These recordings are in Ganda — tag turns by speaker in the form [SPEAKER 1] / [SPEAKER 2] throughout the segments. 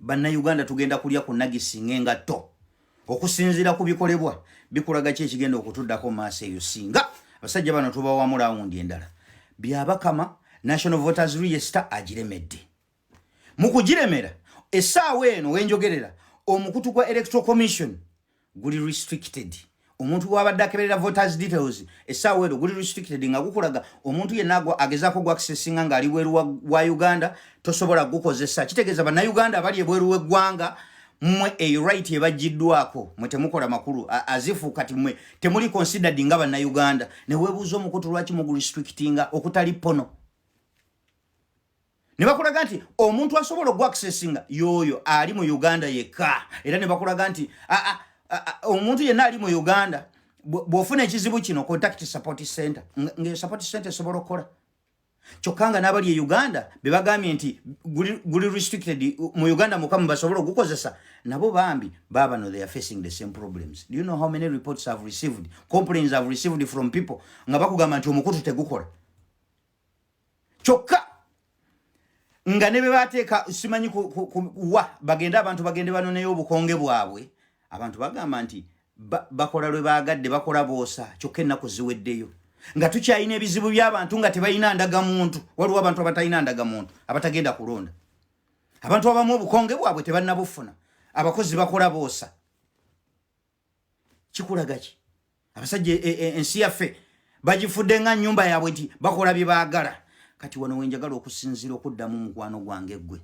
[SPEAKER 1] banna Uganda tugenda kulya ku nagisi ngenga to okusinzira ku bikolebwa bikulaga ki ekigenda okutuddako maaso eyo singa abasajja bano tubawamu rawundi endala Byabakama National Voters Register agiremedde mu kugiremera essaawa eno wenjogerera omukutu gwa Electral Commission guli restricted omuntu wabadde akeberera voters details essaawa eno guli restricted nga gukulaga omuntu yenna agezaako gwa accessinga ng'ali bweru wa Uganda tosobola gukozesa kitegeeza bannayuganda abali ebweru w'eggwanga mmwe eyo right ebaggiddwako mwe temukola makulu azifu kati mmwe temuli considered nga bannayuganda ne weebuuza omukutu lwaki mu restrictinga okutali pono ne bakulaga nti omuntu asobola ogwa accessinga yoyo ali mu Uganda yekka era ne bakulaga nti omuntu yenna ali mu Uganda bw'ofuna ekizibu kino contact support center nge support center sobola okukola kyokka n'abali e Uganda be bagambye nti guli restricted mu Uganda mukamu basobola okukozesa nabo bambi baba no they are facing the same problems. Do you know how many reports have received, complaints have received from people nga bakugamba nti omukutu tegukola kyokka nga ne be bateeka simanyi bagenda abantu bagende banoneyo obukonge bwabwe abantu bagamba nti bakola lwe bagadde bakola boosa kyokka ennaku ziweddeyo nga tukyayina ebizibu by'abantu nga tebalina ndagamuntu waliwo abantu abatalina ndagamuntu abatagenda kulonda abantu abamu obukonge bwabwe tebannabufuna abakozi bakola boosa kikulaga ki abasajja ensi yaffe bagifudde nga nnyumba yaabwe nti bakola bye baagala kati wano wenjagala okusinziira okuddamu mukwano gwange gwe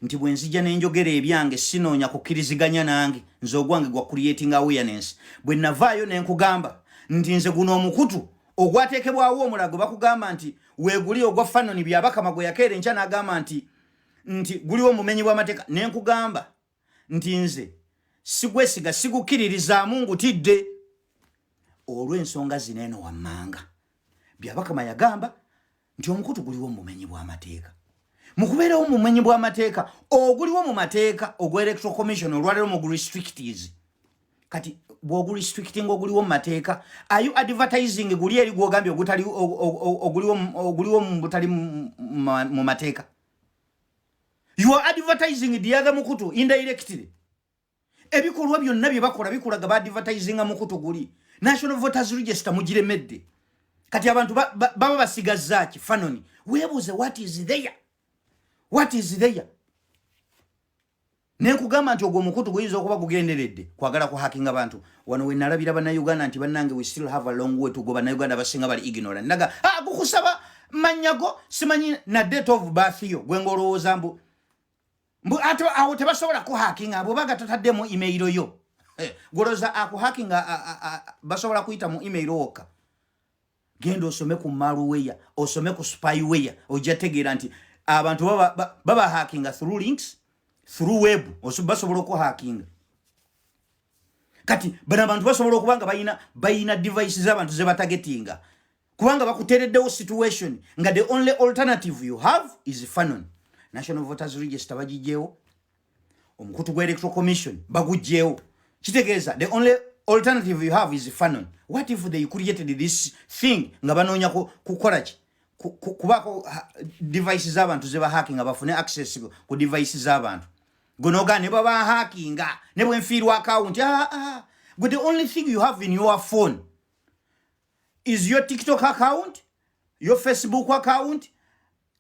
[SPEAKER 1] nti bwe nzija n'enjogera ebyange sinoonya kukkiriziganya nange nze ogwange gwa creating awareness bwe navaayo ne nkugamba nti nze guno omukutu ogwateekebwawo omulago bakugamba nti weeguli ogwa Fanoni Byabakama gwe yakeera enkya n'agamba nti guliwo omumenyi bw'amateeka ne nkugamba nti nze sigwesiga sigukkiririzaamu ngutidde olw'ensonga zino eno wammanga Byabakama yagamba nti omukutu guliwo omumenyi bw'amateeka mukubeerawo omumenyi bw'amateeka oguliwo mu mateeka ogwa Electoral Commission olwaleero mu restrictees kati bw'ogu restricting oguliwo mu mateeka are you advertising guli eri gwogambye ogutali oguliwo butali mu mateeka you are advertising the other mukutu indirectly ebikolwa byonna bye bakola bikulaga ba advertising mukutu guli National Voters Register mugiremedde kati abantu baba basigazza ki Fanoni weebuuze what is there nekugamba nti ogwo mukutu guyinza okuba gugenderedde kwagala ku hacking abantu wano we nalabira bannayuganda nti bannange we still have a long way to go bannayuganda basinga bali ignorant naga gukusaba manyago simanyi na date of birth yo gwe ngolowooza mbu ate awo tebasobola ku hacking abo bagatotadde mu email yo goloza aku hacking basobola kuyita mu email wokka genda osome ku malware osome ku spyware ojja tegeera nti abantu baba hacking through links through web basobola oku hacking kati bana abantu basobola okubanga bayina devices abantu ze batagetinga kubanga bakutereddewo situation nga the only alternative you have is Fanon. National Voters Register bagijjewo omukutu gwa Electoral Commission bagujjewo kitegeeza the only alternative you have is Fanon. What if they created this thing nga banoonya kukola ki kubako devices z'abantu ze ba hacking abafune access ku devices z'abantu gonoga ne baba hacking ne bwenfiirwa account but the only thing you have in your phone is your TikTok account, your Facebook account,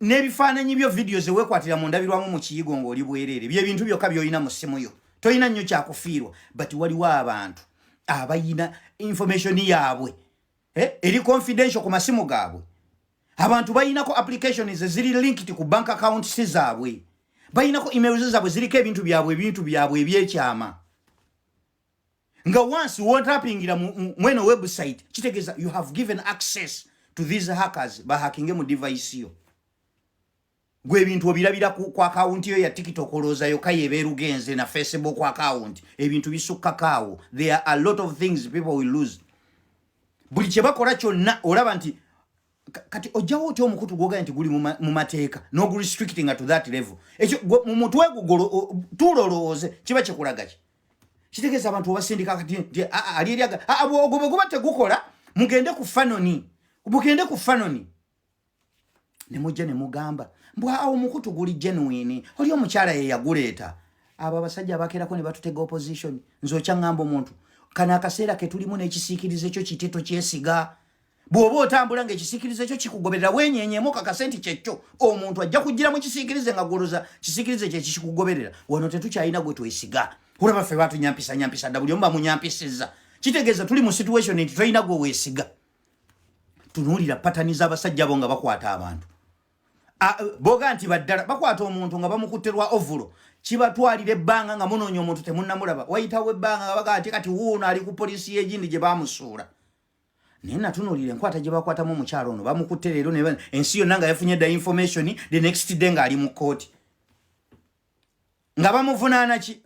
[SPEAKER 1] n'ebifaananyi byo videos ewekwatira mu ndabirwamu mu kiyigo ng'oli bwerere bye bintu byokka by'olina mu ssimu yo toyina nnyo kyakufiirwa but waliwo abantu abayina information yaabwe eri confidential ku masimu gaabwe abantu bayinako applications ziri linked ku bank accounts zaabwe bayinako emails zaabwe ziriko ebintu byabwe ebyekyama nga once wotapingira mweno website kitegeeza you have given access to these hackers bahackinge mu device yo gwe ebintu obirabira ku account yo ya TikTok oloza yo kayeberugenze na Facebook account ebintu bisukkakaawo. There are a lot of things people will lose. Buli kye bakola kyonna olaba nti kati ojawo otyo omukutu gwoga nti guli mu mateeka no restricting to that level ekyo mu mutwe gugolo tulolooze kiba kikulaga ki kitegeeza abantu obasindika kati ali eriaga bwe tegukola mugende ku Fanoni ne mujja ne mugamba mbwa omukutu guli genuine oli omukyala ye yaguleeta aba basajja abakerako ne batutega opposition nzocha ngambo muntu kana akaseera ke tulimu n'ekisiikirize kyo kiteto kyesiga bwoba otambula ng'ekisiikirize kyo kikugoberera wenyenyeemu kakasenti kyekyo omuntu ajja kugira mu kisiikirize nga goloza kisiikirize kye kikugoberera wano tetukyalina gwe twesiga olaba ffe batunyampisa dda buli omu bamunyampisizza kitegeeza tuli mu situation nti tulina gwe weesiga tunuulira patani z'abasajja bo nga bakwata abantu boga nti baddala bakwata omuntu nga bamukutterwa ovulo kibatwalira ebbanga nga munoonya omuntu temunnamulaba wayitawo ebbanga nga bagaa ati kati wuuno ali ku poliisi y'egindi gye bamusuula naye natunuulira enkwata gye bakwatamu omukyalo ono bamukutte leero ensi yonna nga yafunye dda information the next day ng'ali mu kooti nga bamuvunaana ki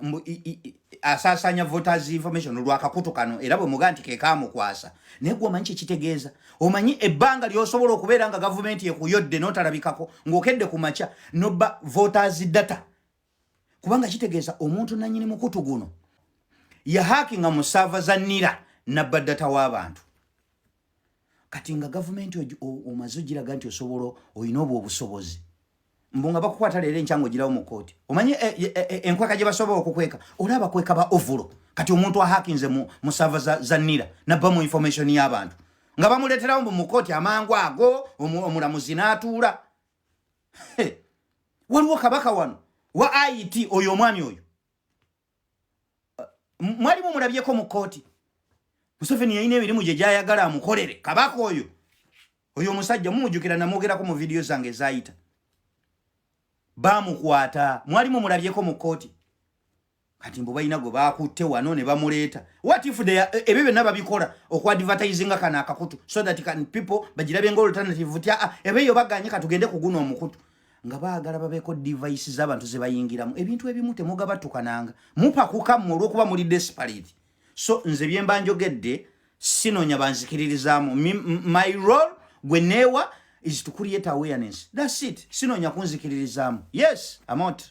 [SPEAKER 1] asaasaanya voters information olwakakutu kano era bwe mugaa nti kekaamukwasa naye gwe omanyi kyekitegeeza omanyi ebbanga ly'osobola okubeera nga gavumenti ekuyodde n'otalabikako ng'okedde ku makya nobba voters data kubanga kitegeeza omuntu nannyini mukutu guno yahakinga mu saava za nira nabba data w'abantu kati nga gavumenti omaze ogiraga nti osobola olina obwo obusobozi mbunga bakukwata leero enkyango ogirawo mu kooti omanyi enkweka gye basobola okukweka olaba kweka ba ovulo kati omuntu ahakinze mu saava za nira nabba mu information y'abantu nga bamuleeterawo mu kooti amangu ago omulamuzi n'atuula waliwo kabaka wano wa IT oyo omwami oyo mwalimu mulabyeko mu kooti Museveni yalina emirimu gye gyayagala amukolere kabaka oyo omusajja mumujjukira namwogerako mu vidiyo zange ezayita bamukwata mwalimu mulabyeko mu kooti kati mbu balina gwe bakutte wano ne bamuleeta what if ebyo byonna babikola okwadvertisinga kana akakutu so that people bagirabe nga alternative tya ebeyo baganye katugende kuguna omukutu nga baagala babeeko device z'abantu ze bayingiramu ebintu ebimu temugabatukananga mupakukamu olw'okuba muli desperate so nze byemba njogedde sinoonya banzikiririzaamu my role gwe neewa is to create awareness that's it sinoonya kunzikiririzaamu yes I'm out